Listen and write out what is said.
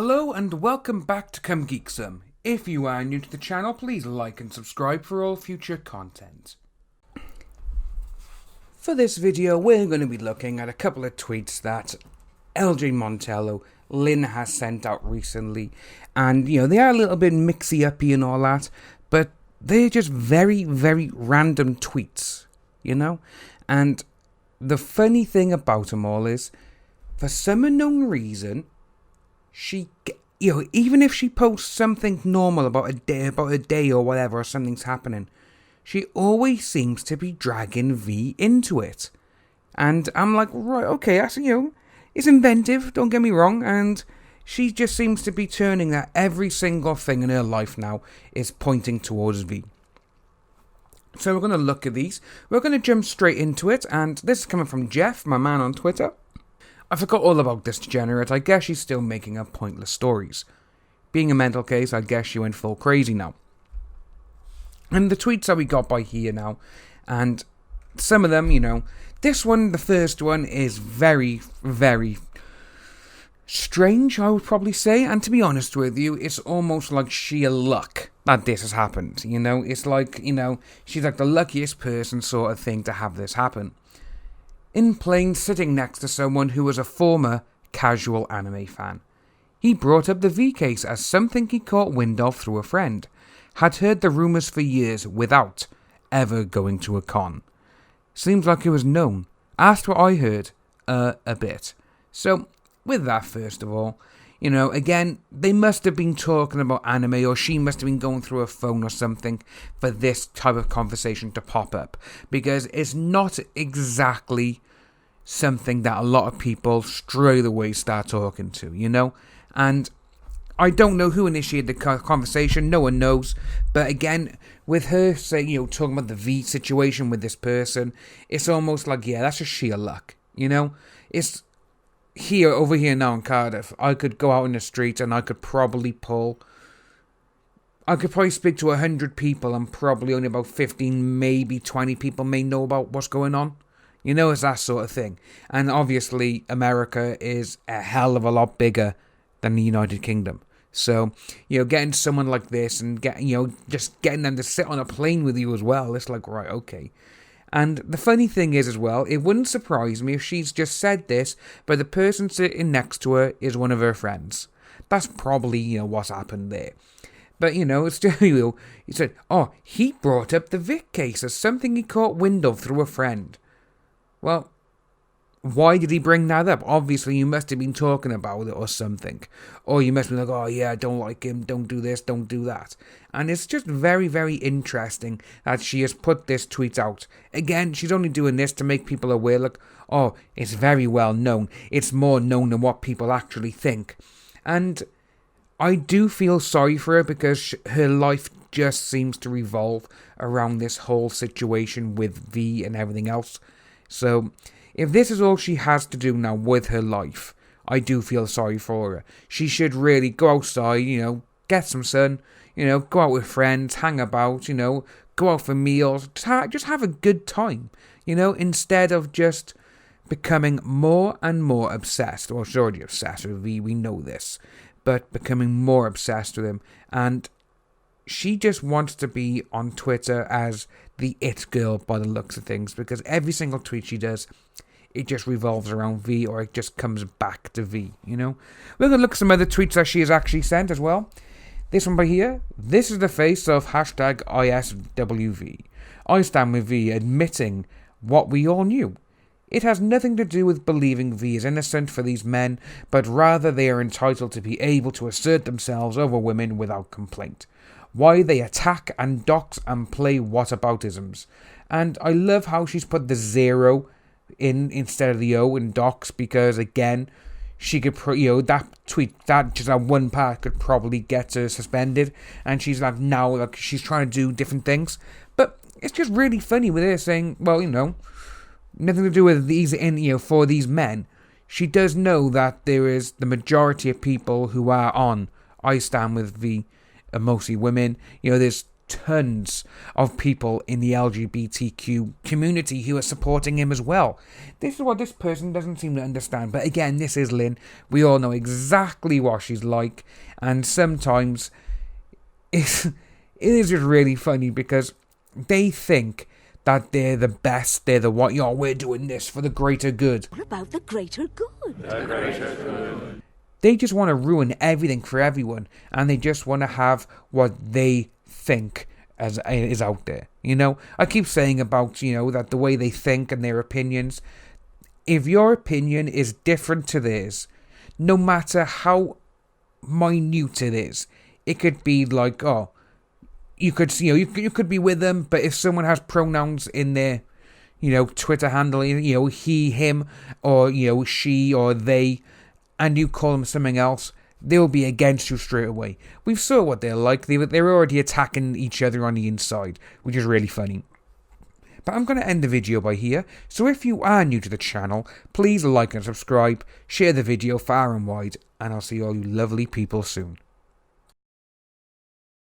Hello and welcome back to Come Geek Some. If you are new to the channel, please like and subscribe for all future content. For this video, we're going to be looking at a couple of tweets that LJ Montello, Lynn has sent out recently. And, they are a little bit mixy-uppy and all that, but they're just very, very random tweets, And the funny thing about them all is, for some unknown reason, she, even if she posts something normal about a day or whatever, or something's happening, she always seems to be dragging V into it. And I'm like, right, okay, that's, it's inventive, don't get me wrong, and she just seems to be turning that every single thing in her life now is pointing towards V. So we're going to look at these. We're going to jump straight into it, and this is coming from Jeff, my man on Twitter. I forgot all about this degenerate. I guess she's still making up pointless stories. Being a mental case, I guess she went full crazy now. And the tweets that we got by here now, and some of them, this one, the first one, is very, very strange, I would probably say. And to be honest with you, it's almost like sheer luck that this has happened. It's like, she's like the luckiest person sort of thing to have this happen. In plane, sitting next to someone who was a former casual anime fan. He brought up the V case as something he caught wind of through a friend. Had heard the rumours for years without ever going to a con. Seems like it was known. Asked what I heard, a bit. So, with that first of all, again, they must have been talking about anime, or she must have been going through a phone or something for this type of conversation to pop up. Because it's not exactly something that a lot of people straight away start talking to, And I don't know who initiated the conversation, no one knows. But again, with her saying, talking about the V situation with this person, it's almost like, that's just sheer luck, It's over here now in Cardiff, I could go out in the street and I could probably speak to 100 people and probably only about 15, maybe 20 people may know about what's going on. It's that sort of thing. And obviously, America is a hell of a lot bigger than the United Kingdom. So, getting someone like this and just getting them to sit on a plane with you as well, it's like, right, okay. And the funny thing is as well, it wouldn't surprise me if she's just said this, but the person sitting next to her is one of her friends. That's probably, what's happened there. But, it's just, he said, he brought up the Vic case as something he caught wind of through a friend. Well, why did he bring that up? Obviously, you must have been talking about it or something. Or you must be like, I don't like him, don't do this, don't do that. And it's just very, very interesting that she has put this tweet out. Again, she's only doing this to make people aware, like, it's very well known. It's more known than what people actually think. And I do feel sorry for her because her life just seems to revolve around this whole situation with V and everything else. So, if this is all she has to do now with her life, I do feel sorry for her. She should really go outside, get some sun, go out with friends, hang about, go out for meals, just have a good time, instead of just becoming more and more obsessed. Well, she's already obsessed with V, we know this, but becoming more obsessed with him. And she just wants to be on Twitter as the it girl by the looks of things, because every single tweet she does, it just revolves around V, or it just comes back to V, We're going to look at some other tweets that she has actually sent as well. This one by here. This is the face of hashtag ISWV. I stand with V, admitting what we all knew. It has nothing to do with believing V is innocent for these men, but rather they are entitled to be able to assert themselves over women without complaint. Why they attack and dox and play whataboutisms. And I love how she's put the 0 in instead of the O in dox, because again, she could, that tweet, that just that one part could probably get her suspended, and she's like now, like she's trying to do different things, but it's just really funny with her saying, well, nothing to do with these, for these men. She does know that there is the majority of people who are on I Stand With V, mostly women. There's tons of people in the LGBTQ community who are supporting him as well. This is what this person doesn't seem to understand. But again, this is Lynn. We all know exactly what she's like. And sometimes it is just really funny because they think that they're the best, they're the what, we're doing this for the greater good. What about the greater good? The greater good. They just want to ruin everything for everyone, and they just want to have what they think as is out there. I keep saying about, that the way they think and their opinions, if your opinion is different to theirs, no matter how minute it is, it could be like, you could be with them, but if someone has pronouns in their, Twitter handle, he, him, or, she, or they, and you call them something else, they'll be against you straight away. We've saw what they're like. They're already attacking each other on the inside, which is really funny. But I'm going to end the video by here, so if you are new to the channel, please like and subscribe, share the video far and wide, and I'll see all you lovely people soon.